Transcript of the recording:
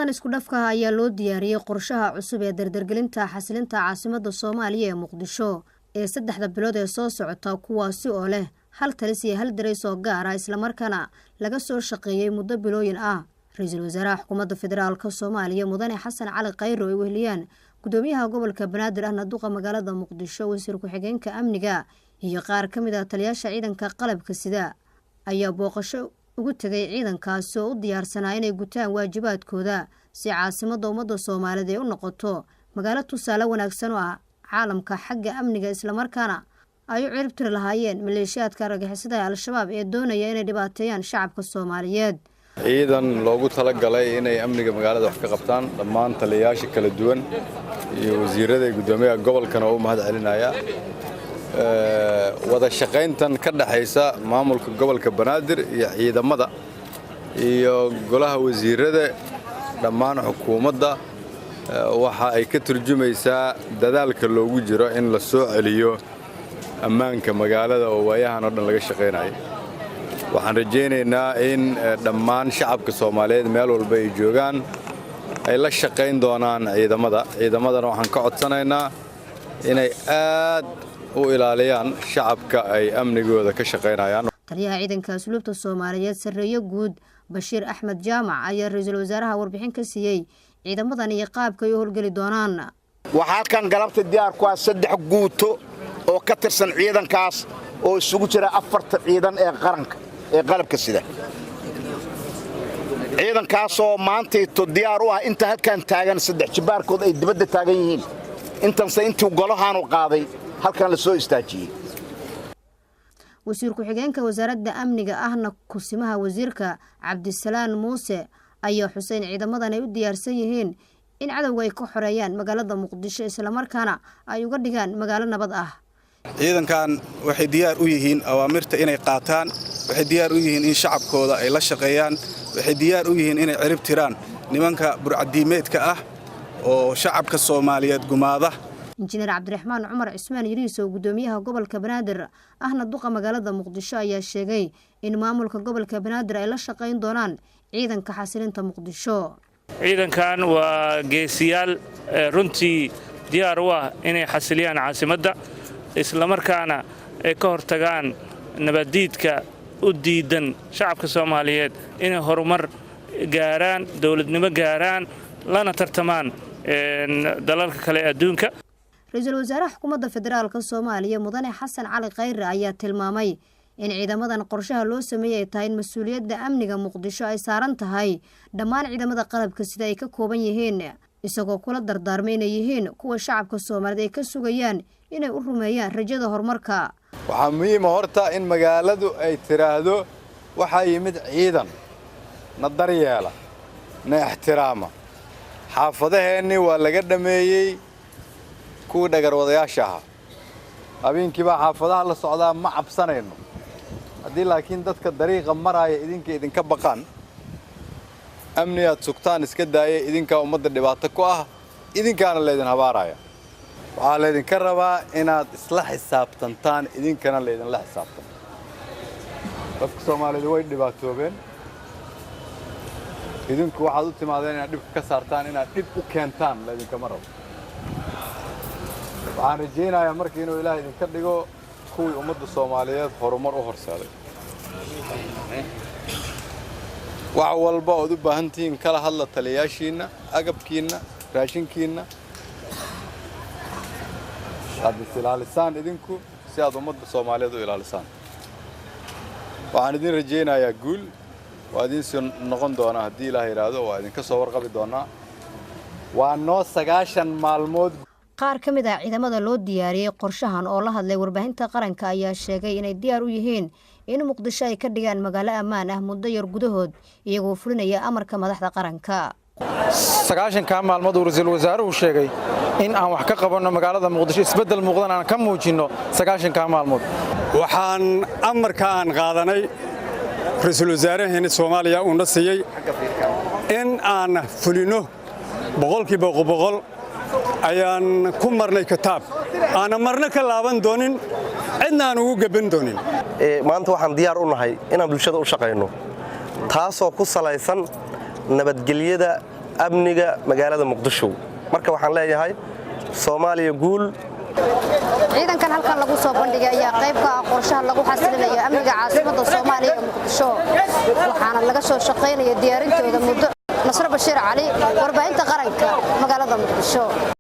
ciidamadan isku dhafka ayaa loo diyaariyay qorshaha cusub ee dardargelinta xasilinta caasimadda Soomaaliya ee Muqdisho ee 3 bilood ee soo socota kuwaasi oo leh hal talis iyo hal dareys oo gaar ah isla markaana laga soo shaqeeyay muddo bilooyin ah. Ra'iisul Wasaaraha Xukuumadda Federaalka Soomaaliya Mudane Xasan Cali Khayre oo weheliyaan gudoomiyaha gobolka Banaadir ahna duqa magaalada Muqdisho wasiir ku-xigeenka amniga iyo qaar ka mid ah taliyaasha ciidanka qalabka sida ayaa booqasho ugu tagay ciidankaas oo u diyaarsanaa inay gutaan waajibaadkooda si caasimadda ummadda Soomaaliyeed ay u noqoto magaalo tusaale wanaagsan oo ah caalamka xagga amniga isla markaana ay u ciribtir lahaayeen maleeshiyaadka argagixisada Al-Shabaab ee doonaya inay dhibaateeyaan shacabka Soomaaliyeed. ciidan loogu talagalay inay amniga magaalada wax ka qabtaan dhammaan taliyaasha kala duwan iyo wasiirada iyo gudoomiyaha gobolkana oo mahad celinaya wada shaqayntan ka dhaxaysa maamulka gobolka Banaadir iyo ciidamada iyo golaha wasiirada dhammaan xukuumadda waxa ay ka turjumaysaa dadaalka loogu jiro in la soo celiyo ammaanka magaalada oo waayahan oo dhan laga shaqeynayo. waxaan rajaynaynaa in dhammaan shacabka Soomaaliyeed meel walba ay joogaan ay la shaqeyn doonaan ciidamadana waxaan ka codsanaynaa inay aad u ilaaliyaan shacabka ay amnigooda ka shaqeynayaan. Taliyaha ciidanka asluubta Soomaaliyeed Sareeyo Guud Bashiir Axmed Jaamac ayaa ra'iisul wasaaraha warbixin ka siiyay ciidamadan iyo qaabka ay u howlgali doonaan. waxaa kan galabta diyaar ku ah 3 guuto oo ka tirsan ciidankaas oo isugu jira 4 ciidan ee qaranka ee qalabka sida ciidankaas oo maanta diyaar u ah inta halkan taagan 3 jibaarkood ay dibadda taagan yihiin intuu golahan u qaaday halkan la soo istaajiyay. wasiir ku-xigeenka wasaaradda amniga ahna kusimaha wasiirka Cabdisalaan Muuse ayaa xuseen ciidamadan ay u diyaarsan yihiin in cadawga ay ka xoreeyaan magaalada Muqdisho isla markaana ay uga dhigaan magaalo nabad ah. ciidankan waxay diyaar u yihiin awaamirta inay qaataan, waxay diyaar u yihiin in shacabkooda ay la shaqeeyaan, waxay diyaar u yihiin inay cirib tiraan nimanka burcadiimeedka ah oo shacabka Soomaaliyeed gumaada. Injineer Cabdiraxmaan Cumar Cismaan Yariiso gudoomiyaha gobolka Banaadir ahna duqa magaalada Muqdisho ayaa sheegay in maamulka gobolka Banaadir ay la shaqeyn doonaan ciidanka xasilinta Muqdisho. ciidankan waa geesiyaal runtii diyaar u ah inay xasiliyaan caasimadda isla markaana ay ka hortagaan nabadiidka u diidan shacabka Soomaaliyeed inay horumar gaaraan, dawladnimo gaaraan, lana tartamaan dalalka kale adduunka. Ra'iisul Wasaaraha Xukuumadda Federaalka Soomaaliya Mudane Xasan Cali Khayre ayaa tilmaamay in ciidamadan qorshaha loo sameeyay tahay mas'uuliyadda amniga Muqdisho ay saaran tahay dhammaan ciidamada qalabka sida ay ka kooban yihiin isagoo kula dardaarmay inay yihiin kuwa shacabka Soomaaliyeed ay ka sugayaan inay u rumeeyaan rajada horumarka. waxaa muhiim horta in magaaladu ay tiraahdo waxa yimid ciidan na daryeela na ixtiraama. xaafadaheennii waa laga dhameeyay kuwa dhagar wadayaasha ah habeenkii baa xaafadaha la socdaa ma cabsanayno haddii laakiin dadka dariiqa maraya idinka baqaan amniyaad sugtaan iska daayay idinka ummadda dhibaato ku ah idinkaana leedin habaaraya. waxaa leedinka rabaa inaad isla xisaabtantaan idinkana leedinla xisaabtan. dadka Soomaaliyeed way dhibaatoobeen idinku waxaad u timaadeen inaad dhib ka saartaan inaad dhib u keentaan leedinka ma rabo. waxaan rajaynayaa markii inuu Ilaahay idinka dhigo kuwii ummadda Soomaaliyeed horumar u horseeday. wax walba oo u baahan tihiin kala hadla taliyaashiina, agabkiina, raashinkiina. aad ilaalisaan idinku si aad ummadda Soomaaliyeed u ilaalisaan. waxaan idin rajaynayaa guul waa idin soo noqon doona haddii Ilaahay yiraahdo waa idinka soo warqabi doonaa. waa noo 9 maalmood. qaar ka mid ah ciidamada loo diyaariyay qorshahan oo la hadlay warbaahinta qaranka ayaa sheegay inay diyaar u yihiin in Muqdisho ay ka dhigaan magaalo ammaan ah muddo yar gudahood iyagoo fulinaya amarka madaxda qaranka. 9 maalmood uu ra'iisul wasaaruhu sheegay in aan wax ka qabanno magaalada Muqdisho isbedel muuqdan aan ka muujino 9 maalmood. waxaan amarka aan qaadanay ra'iisul wasaaraheena Soomaaliya uu na siiyay in aan fulino boqolkiiba boqol ayaan ku marnay kitaab aan marna ka laaban doonin cidna aan ugu gaban doonin. maanta waxaan diyaar u nahay inaan bulshada u shaqeyno taasoo ku salaysan nabadgelyada amniga magaalada muqdisho marka waxaan leeyahay Soomaaliya guul ciidankan halkan lagu soo bandhigay ayaa qayb ka ah qorshaha lagu xasilinayo amniga caasimadda Soomaaliya ee Muqdisho waxaana laga soo shaqeynaya diyaarintooda muddo Nasr Bashiir Cali warbaahinta qaranka magaalada Muqdisho